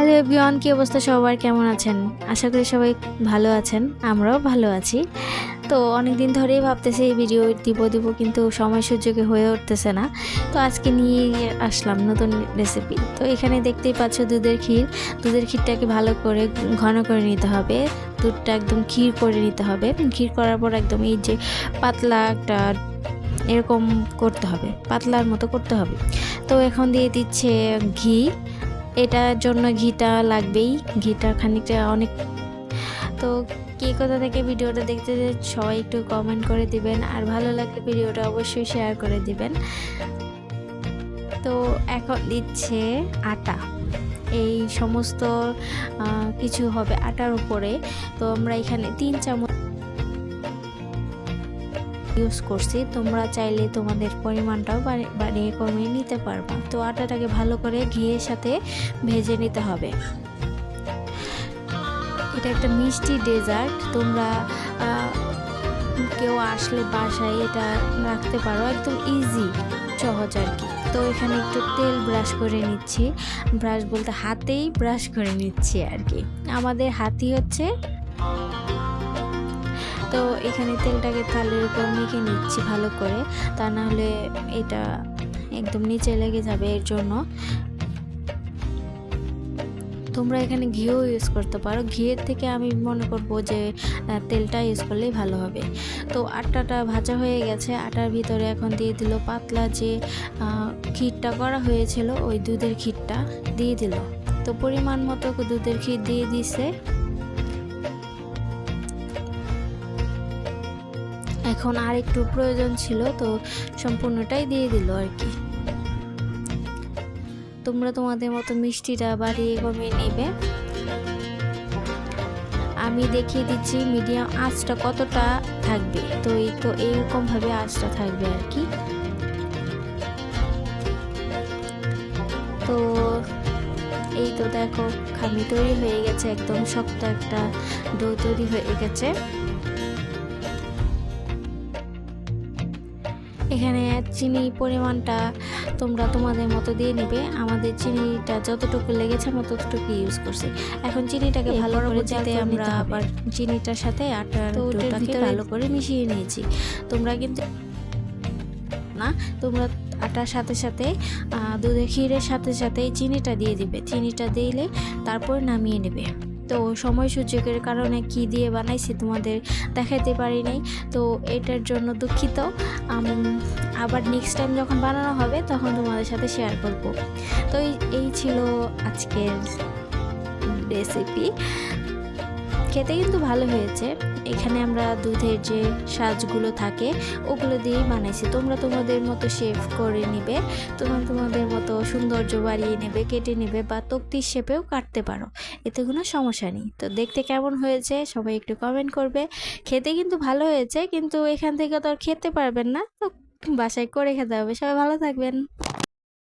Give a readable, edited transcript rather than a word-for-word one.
Hello everyone, কি অবস্থা সবার? কেমন আছেন? আশা করি সবাই ভালো আছেন, আমরাও ভালো আছি। তো অনেক দিন ধরেই ভাবতেছি এই ভিডিও দিব কিন্তু সময় সুযোগে হয়ে উঠতেছে না। তো আজকে নিয়ে আসলাম নতুন রেসিপি। তো এখানে দেখতেই পাচ্ছ দুধের ক্ষীর। দুধের ক্ষীরটাকে ভালো করে ঘন করে নিতে হবে, দুধটা একদম ক্ষীর করে নিতে হবে। ক্ষীর করার পর একদম এই যে পাতলা একটা এরকম করতে হবে, পাতলার মতো করতে হবে। তো এখন দিয়ে দিচ্ছে ঘি। এটার জন্য ঘিটা লাগবেই, ঘিটা খানিকটা অনেক। তো কে কোথা থেকে ভিডিওটা দেখতে সবাই একটু কমেন্ট করে দিবেন, আর ভালো লাগলে ভিডিওটা অবশ্যই শেয়ার করে দিবেন। তো এখন দিচ্ছে আটা, এই সমস্ত কিছু হবে আটার উপরে। তো আমরা এখানে 3 চামচ ইউজ করছি, তোমরা চাইলে তোমাদের পরিমাণটাও বাড়িয়ে কমিয়ে নিতে পারবা। তো আটাটাকে ভালো করে ঘিয়ের সাথে ভেজে নিতে হবে। এটা একটা মিষ্টি ডেজার্ট, তোমরা কেউ আসলে বাসায় এটা রাখতে পারো, একদম ইজি সহজ আর কি। তো এখানে একটু তেল ব্রাশ করে নিচ্ছি, ব্রাশ বলতে হাতেই ব্রাশ করে নিচ্ছি আর কি, আমাদের হাতি হচ্ছে। তো এখানে তেলটাকে থালের উপর মেখে নিচ্ছি ভালো করে, তা না হলে এটা একদম নিচে লেগে যাবে। এর জন্য তোমরা এখানে ঘিও ইউজ করতে পারো, ঘিয়ের থেকে আমি মনে করব যে তেলটা ইউজ করলেই ভালো হবে। তো আটাটা ভাজা হয়ে গেছে, আটার ভিতরে এখন দিয়ে দিল পাতলা যে ক্ষীরটা করা হয়েছিল, ওই দুধের ক্ষীরটা দিয়ে দিল। তো পরিমাণ মতো দুধের ক্ষীর দিয়ে দিছে। এখন আর একটু প্রয়োজন ছিল, তো সম্পূর্ণটাই দিয়ে দিল আর কি। তোমরা তোমাদের মতো মিষ্টিটা বাড়িয়ে কমিয়ে নেবে। আমি দেখিয়ে দিচ্ছি মিডিয়াম আঁচটা কতটা থাকবে। তো এইরকম ভাবে আঁচটা থাকবে আর কি। তো এই তো দেখো খামি তৈরি হয়ে গেছে, একদম শক্ত একটা ডো তৈরি হয়ে গেছে। এখানে চিনি পরিমাণটা তোমরা তোমাদের মতো দিয়ে নেবে, আমাদের চিনিটা যতটুকু লেগেছে আমরা ততটুকু ইউজ করছি। এখন চিনিটাকে ভালো করে যাতে আমরা আবার চিনিটার সাথে আটার ডোটাকে ভালো করে মিশিয়ে নিয়েছি। তোমরা কিন্তু না, তোমরা আটার সাথে সাথে দুধের ক্ষীরের সাথে সাথে চিনিটা দিয়ে দিবে, চিনিটা দিলে তারপর নামিয়ে নেবে। তো সময় সুযোগের কারণে কি দিয়ে বানাইছি তোমাদের দেখাইতে পারি নাই, তো এটার জন্য দুঃখিত। আবার নেক্সট টাইম যখন বানানো হবে তখন তোমাদের সাথে শেয়ার করব। তো এই ছিল আজকের রেসিপি, খেতে কিন্তু ভালো হয়েছে। এখানে আমরা দুধের যে সাজগুলো থাকে ওগুলো দিয়েই বানাইছি, তোমরা তোমাদের মতো শেপ করে নিবে, তোমরা তোমাদের মতো সৌন্দর্য বাড়িয়ে নেবে, কেটে নেবে বা তক্তির শেপেও কাটতে পারো, এতে কোনো সমস্যা নেই। তো দেখতে কেমন হয়েছে সবাই একটু কমেন্ট করবে। খেতে কিন্তু ভালো হয়েছে, কিন্তু এখান থেকে তো আর খেতে পারবেন না, তো বাসায় করে খেতে হবে। সবাই ভালো থাকবেন।